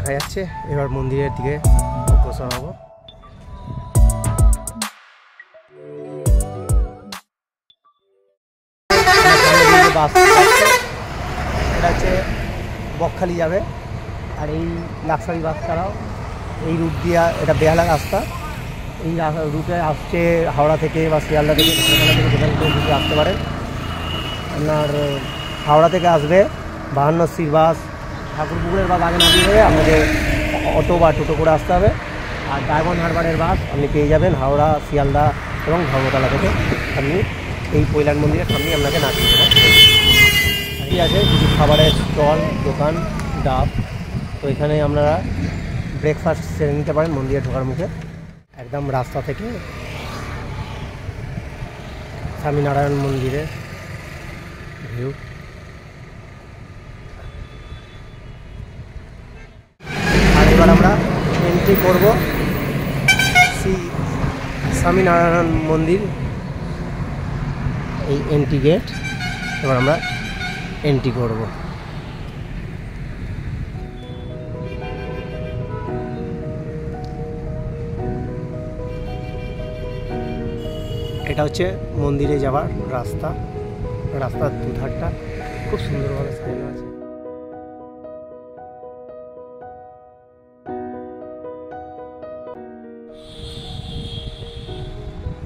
দেখা যাচ্ছে। এবার মন্দিরের দিকে অগ্রসর হব। এটা হচ্ছে বকখালি যাবে, আর এই লাক্সারি বাস ছাড়াও এই রুট দিয়ে, এটা বেহালা রাস্তা, এই রুটে আসছে হাওড়া থেকে বা শিয়ালদা থেকে যেখান থেকে আসতে পারেন। আপনার হাওড়া থেকে আসবে 52 বাস, ঠাকুরপুকুরের বা বাগেনহাটি হয়ে আপনাদের অটো বা টোটো করে আসতে হবে। আর ডায়মন্ড হারবারের বাস আপনি পেয়ে যাবেন হাওড়া, শিয়ালদা এবং ধর্মতলা থেকে। আপনি এই পৈলান মন্দিরের সামনে আপনাকে নামিয়ে দেবেন। ঠিক আছে, কিছু খাবারের স্টল, দোকান, ডাব। তো এখানে আপনারা ব্রেকফাস্ট সেরে নিতে পারেন মন্দিরে ঢোকার মুখে। একদম রাস্তা থেকে স্বামীনারায়ণ মন্দিরের ভিউ। আর এবার আমরা এন্ট্রি করব শ্রী স্বামীনারায়ণ মন্দির, এই এন্ট্রি গেট। এবার আমরা এন্ট্রি করব। এটা হচ্ছে মন্দিরে যাওয়ার রাস্তা। রাস্তার দুধারটা খুব সুন্দরভাবে সাজানো আছে।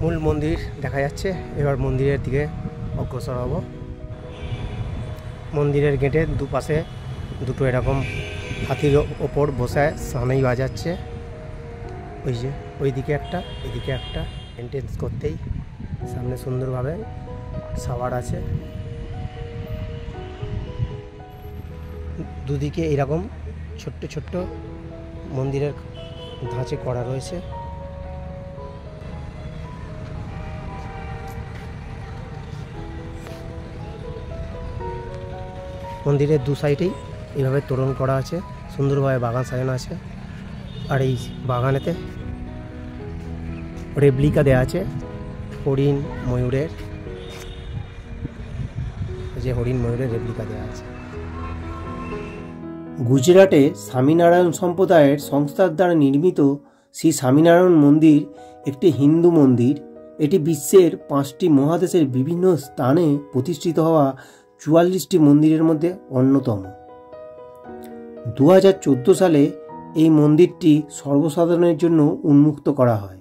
মূল মন্দির দেখা যাচ্ছে। এবার মন্দিরের দিকে অগ্রসর হব। মন্দিরের গেটের দুপাশে দুটো এরকম হাতির ওপর বসে সানাই বাজাচ্ছে। ওই যে ওইদিকে একটা, এদিকে একটা। এন্ট্রেন্স করতেই সামনে সুন্দরভাবে শাওয়ার আছে। দুদিকে এরকম ছোট্ট ছোট্ট মন্দিরের ধাঁচে করা রয়েছে। মন্দিরের দু সাইডেই এইভাবে তোরণ করা আছে, সুন্দরভাবে বাগান সাজানো আছে। আর এই বাগানেতে রেপ্লিকা দেওয়া আছে হরিণ, ময়ূরের। যে হরিণ ময়ূরের রেপ্লিকা দেওয়া আছে। গুজরাটে স্বামীনারায়ণ সম্প্রদায়ের সংস্থার দ্বারা নির্মিত শ্রী স্বামীনারায়ণ মন্দির একটি হিন্দু মন্দির। এটি বিশ্বের 5টি মহাদেশের বিভিন্ন স্থানে প্রতিষ্ঠিত হওয়া 44টি মন্দিরের মধ্যে অন্যতম। 2014 সালে এই মন্দিরটি সর্বসাধারণের জন্য উন্মুক্ত করা হয়।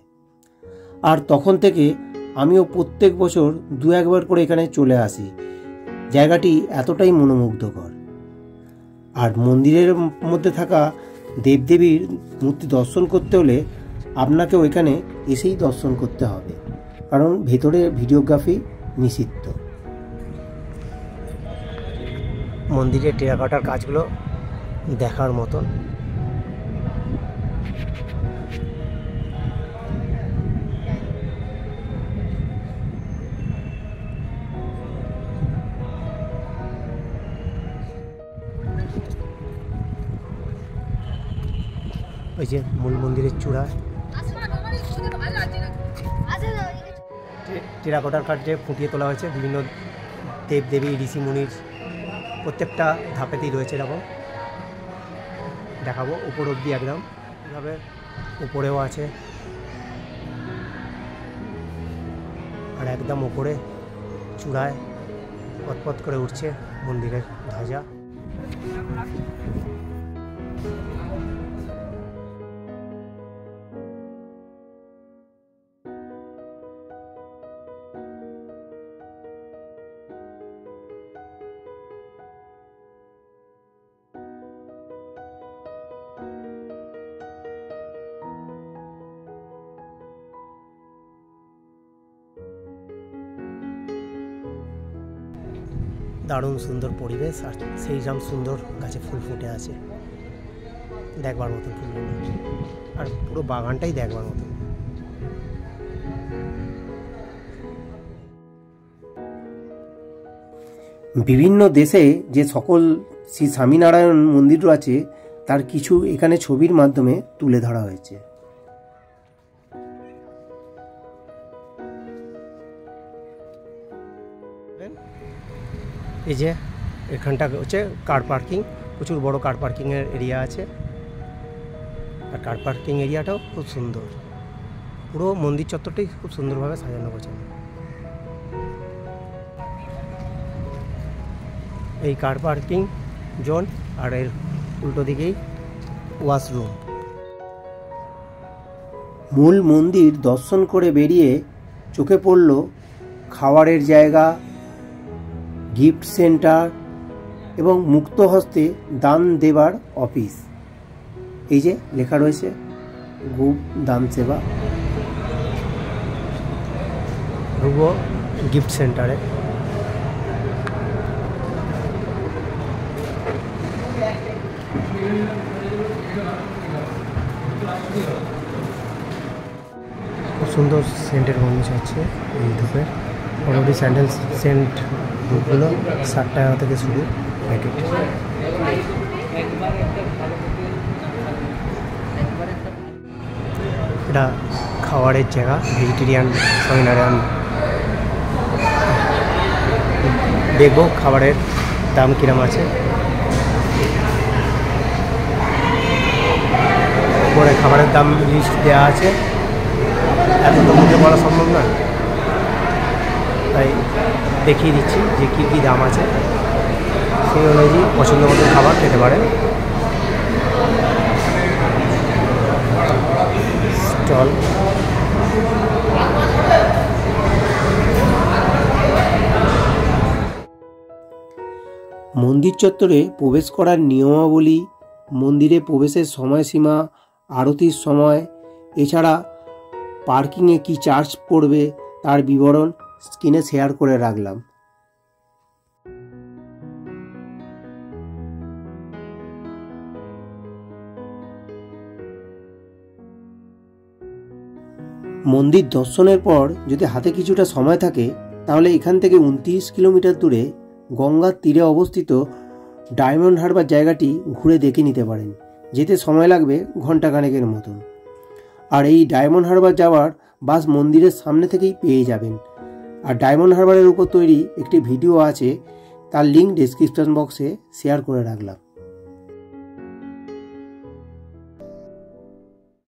আর তখন থেকে আমিও প্রত্যেক বছর 2-1 বার করে এখানে চলে আসি। জায়গাটি এতটাই মনোমুগ্ধকর। আর মন্দিরের মধ্যে থাকা দেবদেবীর মূর্তি দর্শন করতে হলে আপনাকেও এখানে এসেই দর্শন করতে হবে, কারণ ভেতরে ভিডিওগ্রাফি নিষিদ্ধ। মন্দিরের টেরাকোটার কাজগুলো দেখার মতন। ওই যে মূল মন্দিরের চূড়া টেরাকোটার কাঠে ফুটিয়ে তোলা হয়েছে। বিভিন্ন দেবদেবী, ঋষি মুনির প্রত্যেকটা ধাপেতেই রয়েছে। এরকম দেখাবো উপর অব্দি একদম। এভাবে উপরেও আছে, আর একদম উপরে চূড়ায় পথ করে উঠছে মন্দিরের ধ্বজা। দারুণ সুন্দর পরিবেশ, আর সেই রকম সুন্দর গাছে ফুল ফুটে আছে, দেখবার মতন ফুলগুলো। আর পুরো বাগানটাই দেখবার মতন। বিভিন্ন দেশে যে সকল শ্রী স্বামীনারায়ণ মন্দির আছে তার কিছু এখানে ছবির মাধ্যমে তুলে ধরা হয়েছে। এই যে এখানটা হচ্ছে কার পার্কিং, প্রচুর বড় কার পার্কিংয়ের এরিয়া আছে। আর কার পার্কিং এরিয়াটাও খুব সুন্দর, পুরো মন্দির চত্বরটাই খুব সুন্দরভাবে সাজানো গোছানো। এই কার পার্কিং জোন, আর এর উল্টো দিকেই ওয়াশরুম। মূল মন্দির দর্শন করে বেরিয়ে চোখে পড়ল খাবারের জায়গা, গিফট সেন্টার এবং মুক্ত হস্তে দান দেবার অফিস। এই যে লেখা রয়েছে গোপ দান সেবা। ঢুকবো গিফট সেন্টারে। খুব সুন্দর সেন্টের গন্ধ ছাড়ছে এই ধূপের। অলরেডি স্যান্ডেল সেন্ট ধূপগুলো 60 টাকা থেকে শুরু প্যাকেট। এটা খাবারের জায়গা, ভেজিটেরিয়ান স্বামীনারায়ণ। দেখবো খাবারের দাম কিরম আছে। পরে খাবারের দাম লিস্ট দেওয়া আছে, এত তো মুখে বলা সম্ভব না, তাই দেখিয়ে দিচ্ছি যে কী কী দাম আছে। সেই অনুযায়ী পছন্দ মতো খাবার খেতে পারেন। স্টল, মন্দির চত্বরে প্রবেশ করার নিয়মাবলী, মন্দিরে প্রবেশের সময়সীমা, আরতির সময়, এছাড়া পার্কিংয়ে কি চার্জ পড়বে তার বিবরণ স্ক্রিনে শেয়ার করে রাখলাম। মন্দির দর্শনের পর যদি হাতে কিছুটা সময় থাকে তাহলে এখান থেকে 29 কিলোমিটার দূরে গঙ্গার তীরে অবস্থিত ডায়মন্ড হারবার জায়গাটি ঘুরে দেখে নিতে পারেন। যেতে সময় লাগবে ঘন্টাখানেকের মতন। আর এই ডায়মন্ড হারবার যাওয়ার বাস মন্দিরের সামনে থেকেই পেয়ে যাবেন। আর ডায়মন্ড হারবারের উপর তৈরি একটি ভিডিও আছে, তার লিঙ্ক ডেসক্রিপশন বক্সে শেয়ার করে রাখলাম।